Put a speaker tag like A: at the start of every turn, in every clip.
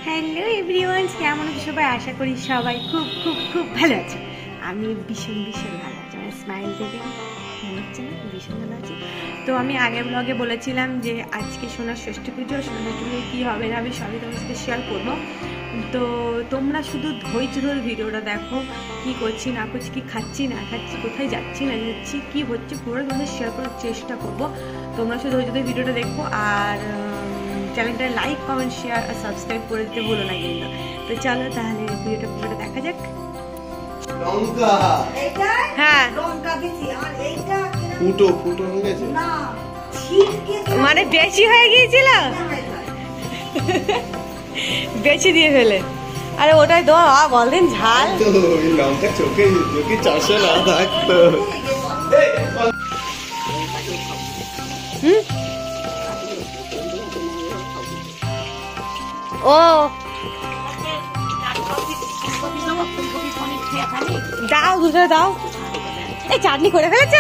A: Hello everyone, কেমন আছো সবাই? আশা করি সবাই খুব খুব খুব ভালো আছে। আমি ভীষণ ভীষণ ভালো আছি। আমার স্মাইল দেখে মনে হচ্ছে না ভীষণ ভালো আছি। তো আমি আগের ব্লগে বলেছিলাম যে আজকে সোনার ষষ্ঠী পুজো, সোনার পুজো কী হবে না আমি সবই তোমার সাথে শেয়ার করবো। তো তোমরা শুধু ধৈর্য ধরে ভিডিওটা দেখো, কী করছি না করছি, কী খাচ্ছি না খাচ্ছি, কোথায় যাচ্ছি না যাচ্ছি, কী হচ্ছে পুরো তোমাদের শেয়ার করার চেষ্টা করবো। তোমরা শুধু ধৈর্য ধরে ভিডিওটা দেখো আর চ্যানেলটা লাইক কমেন্ট শেয়ার আর সাবস্ক্রাইব করে দিতে ভুলো না কিন্তু। তো চলো তাহলে ভিডিওটা পুরোটা দেখা যাক।
B: লঙ্কা
A: হ্যাঁ
C: লঙ্কা দিছি আর এইটা
B: ফুটো হয়ে গেছে
C: না ছিটকে
A: মানে বেশি হয়ে গিয়েছিল, বেশি দিয়ে ফেলে। আরে ওটাই তো বলদিন ঝাল
B: তো ওই লঙ্কা চোখে যদি চাষে না থাকতো।
A: ও দাও দুটো দাও। এই চাটনি করে ফেলেছ?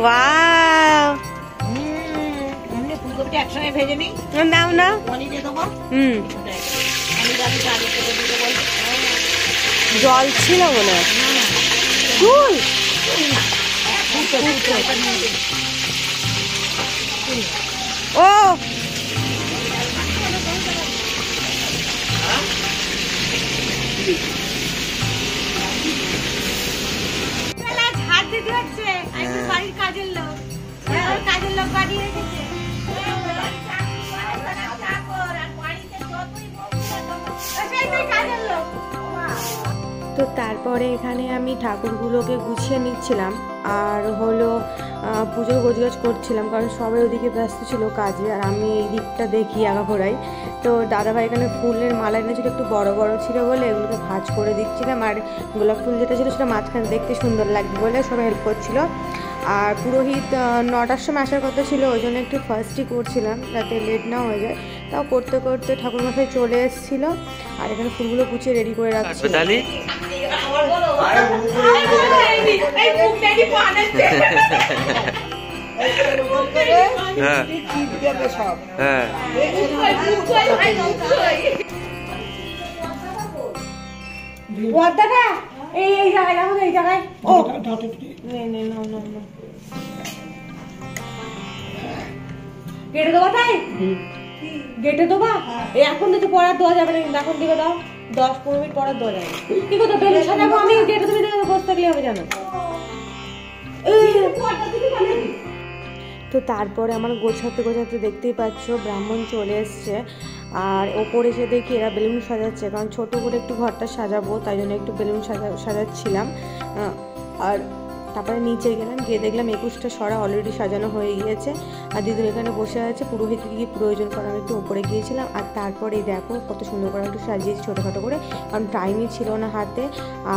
A: ওয়াও,
C: ফুলকপি একসঙ্গে ভেজে নিই,
A: নাও নাও।
C: পনির দিয়ে দেবো।
A: জল ছিল মনে হয়, ফুল। ও ঝাড় দিতে হচ্ছে, বাড়ির কাজের লোক বাড়িয়ে রেখেছে। তো তারপরে এখানে আমি ঠাকুরগুলোকে গুছিয়ে নিচ্ছিলাম আর হলো পুজোর গোছগাছ করছিলাম, কারণ সবাই ওদিকে ব্যস্ত ছিল কাজে আর আমি এই দিকটা দেখি আগাগোড়াই। তো দাদাভাই এখানে ফুলের মালা এনেছিল, একটু বড় বড় ছিল বলে এগুলোকে ভাঁজ করে দিচ্ছিলাম, আর গোলাপ ফুল যেটা ছিল সেটা মাঝখানে দেখতে সুন্দর লাগবে বলে সবাই হেল্প করছিল। আর পুরোহিত 9টার সময় আসার কথা ছিল, ওই জন্য একটু ফার্স্টই করছিলাম যাতে লেট না হয়ে যায়। তাও করতে করতে ঠাকুরমশাই চলে এসেছিল আর এখানে ফুলগুলো গুছিয়ে রেডি করে রাখছি। এই জায়গায় এই জায়গায় ও গেটে দেবো, তাই গেটে দেবা। এখন তো পড়ার দেওয়া যাবে না, কিন্তু এখন দিকে দাও 10-15 মিনিট পড়ার দেওয়া যাবে। কি করতে বেলুন সাজাবো আমি, গেটে তুমি বসে থাকলে হবে জানো। তো তারপরে আমার গোছাতে গোছাতে দেখতেই পাচ্ছ ব্রাহ্মণ চলে এসছে আর ওপরে এসে দেখি এরা বেলুন সাজাচ্ছে, কারণ ছোটো করে একটু ঘরটা সাজাবো তাই জন্য একটু বেলুন সাজাচ্ছিলাম। আর তারপরে নিচে গেলাম, গিয়ে দেখলাম 21টা সরা অলরেডি সাজানো হয়ে গিয়েছে আর দিদির এখানে বসে আছে। পুরোহিতকে কি প্রয়োজন করে আমি একটু উপরে গিয়েছিলাম আর তারপরে দেখো কত সুন্দর করে একটু সাজিয়েছি ছোটোখাটো করে, কারণ টাইমই ছিল না হাতে।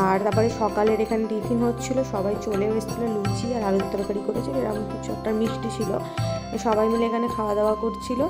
A: আর তারপরে সকালের এখানে টিফিন হচ্ছিলো, সবাই চলে এসেছিলো, লুচি আর আলুর তরকারি করেছিল, এরকম কিছু একটা মিষ্টি ছিল, সবাই মিলে এখানে খাওয়া দাওয়া করছিল।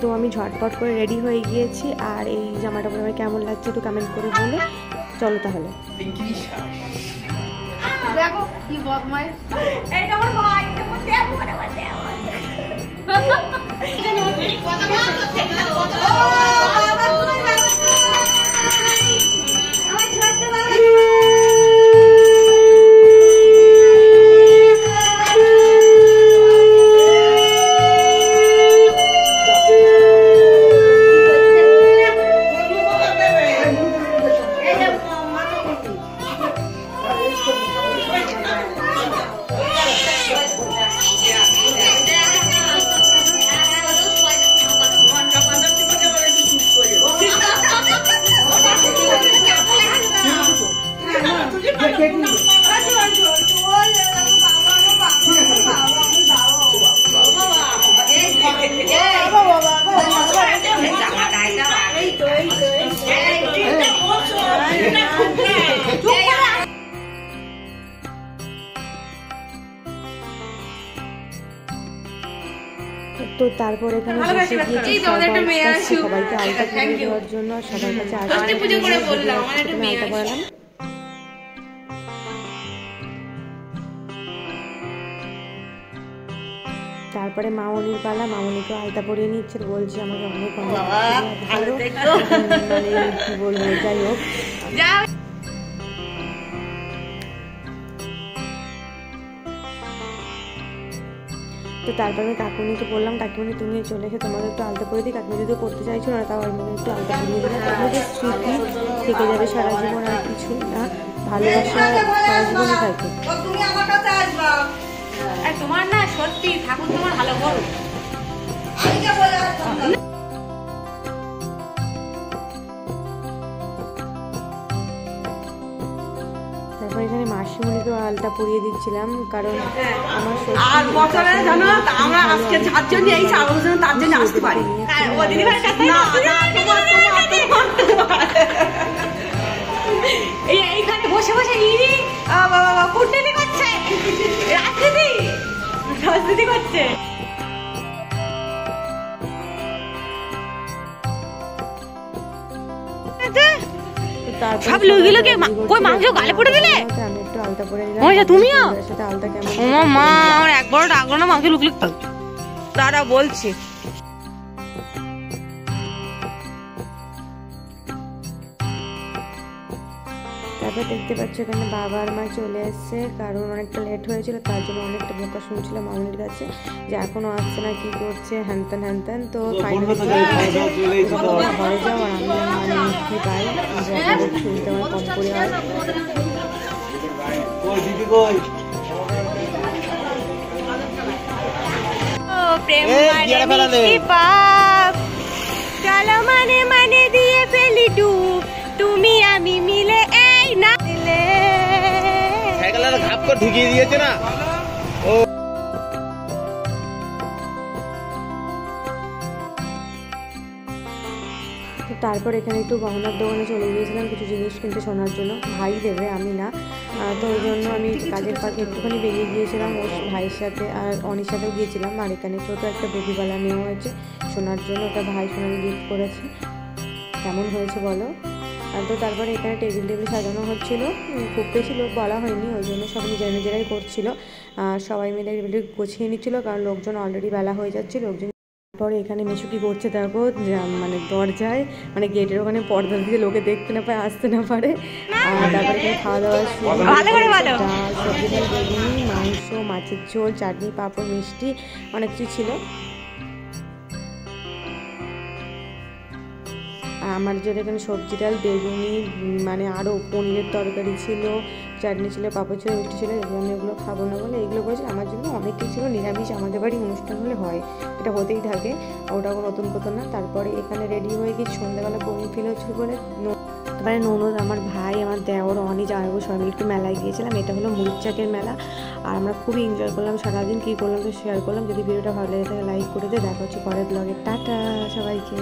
A: তো আমি ঝটপট করে রেডি হয়ে গিয়েছি আর এই জামাটা পরে আমার কেমন লাগছে একটু কমেন্ট করে বলো। চলো তাহলে।
C: দেখো কি বদমাই, এটা আমার ভাই,
A: তো তারপর এখানে
C: ভালো
A: বসে
C: আশীর্বাদ
A: গিয়েছি
C: করো। এই তোমাদের একটা মেয়ে
A: সবার কাছে
C: আসুক।
A: সবাইকে আলতা
C: Thank
A: পরিয়ে
C: you.
A: দেওয়ার জন্য আর সবার কাছে
C: ষষ্ঠী পুজো করে বললাম, আমার একটা
A: প্রথমে
C: মেয়ে
A: আলতা
C: আসুক।
A: পরালাম। তারপরে মামনির পালা, মামনিকে আলতা পরিয়ে নিচ্ছে, বলছে আমাকে অনেক অনেক আশীর্বাদ করো। মানে কি বলবো, যাই হোক।
C: যাও।
A: তো তারপরে আমি কাকুনিকে বললাম, কাকিমণি তুমি চলে এসে তোমাকে একটু আলতা পরিয়ে দিই। কাকিমণি যদিও করতে চাইছো না, তাও আমি একটু আলতা পরিয়ে দিলাম। তারপরে যে স্মৃতি থেকে যাবে সারা জীবন, আর কিছু না, ভালোবাসা সারা জীবনই থাকে।
C: তুমি আমার কাছে আসবা। আর তোমার না সত্যি ঠাকুর তোমার ভালো করো।
A: তারপর এখানে মাসিমণিকেও আলতা পরিয়ে দিচ্ছিলাম, কারণ আমার
D: আর বছরে জানো আমরা আজকে যার জন্য এই চাবল জন্য তার জন্য আসতে পারি
C: হ্যাঁ, ও দিদিভাইয়ের কাছে
D: না না তোমার
C: এই এইখানে বসে বসে ইনি কুটনীতি করছে, রাজনীতি করছে।
A: সব লোকগুলোকে কই মাংস গালে পড়ে দিলে? আমি একটু আলতা পরে দিলাম। তুমিও সাথে আলতা কেমন?
D: ও মা আমার একবার ডাকলো না মাংস লুকলুক দাঁড়া বলছি
A: তারপর দেখতে পাচ্ছ এখানে বাবা আর মা চলে এসছে, কারণ অনেকটা লেট হয়েছিল, তার জন্য অনেকটা বোকা শুনছিল মামনির কাছে যে এখনো আসছে না, কি করছে, হ্যান ত্যান। তো ফাইনালি ঘরে যাও, আর আমি মানে মুক্তি পাই, যে আপনাদের শুনতে আমার কম করে হয়।
B: দিদি কই
A: প্রেম
B: এই,
A: মানে
B: বিয়ারে ফেলালে।
A: মিষ্টি পাপ, চলো মানে মানে দিয়ে ফেলি ডুব, তুমি আমি মিলে এই না দিলে।
B: সাইকেলের ঘাপ করে ঢুকিয়ে দিয়েছে না।
A: তো তারপর এখানে একটু গহনার দোকানে চলে গিয়েছিলাম কিছু জিনিস কিনতে, শোনার জন্য। ভাই দেবে, আমি না। তো ওই জন্য আমি কাজের ফাঁকে একটুখানি বেরিয়ে গিয়েছিলাম ওর ভাইয়ের সাথে, আর অনির সাথেও গিয়েছিলাম। আর এখানে ছোটো একটা বেবিবালা নেওয়া হয়েছে শোনার জন্য, ওটা ভাই সোনাকে গিফট করেছে। কেমন হয়েছে বলো? আর তো তারপরে এখানে টেবিল সাজানো হচ্ছিলো, খুব বেশি লোক বলা হয়নি, ওই জন্য সব নিজেরাই করছিল। সবাই মিলে টেবিলটি গুছিয়ে নিচ্ছিলো, কারণ লোকজন অলরেডি বেলা হয়ে যাচ্ছে। লোকজন পরে এখানে মিশু কি করছে দেখো, মানে দরজায় মানে গেটের ওখানে পর্দা দিয়ে লোকে দেখতে না পায়, আসতে না পারে। আর তারপরে এখানে খাওয়া দাওয়া ডাল, সবজি, ডাল, বেগুনি, মাংস, মাছের ঝোল, চাটনি, পাঁপড়, মিষ্টি, অনেক কিছু ছিল। আর আমার জন্য এখানে সবজি, ডাল, বেগুনি, মানে আরও পনিরের তরকারি ছিল, চাটনি ছিল, পাঁপড় ছিল, মিষ্টি ছিল। আমি এগুলো খাবো না বলে এগুলো করেছি। আমার জন্য অনেক কিছু ছিল নিরামিষ, আমাদের বাড়ি অনুষ্ঠান হলে হয়, এটা হতেই থাকে, ওটা নতুন কথা না। তারপরে এখানে রেডি হয়ে গিয়ে সন্ধ্যাবেলা বোরিং ফিল হচ্ছিল বলে তারপরে ননদ, আমার ভাই, আমার দেওর, অনি, জামাইবাবু সবাই মিলে একটু মেলায় গিয়েছিলাম। এটা হলো মুড়িচাকের মেলা, আর আমরা খুবই এনজয় করলাম সারাদিন। কী করলাম তো শেয়ার করলাম। যদি ভিডিওটা ভালো লাগে তাহলে লাইক করে দিয়ে দেখা হচ্ছে পরের ব্লগে। টাটা সবাইকে।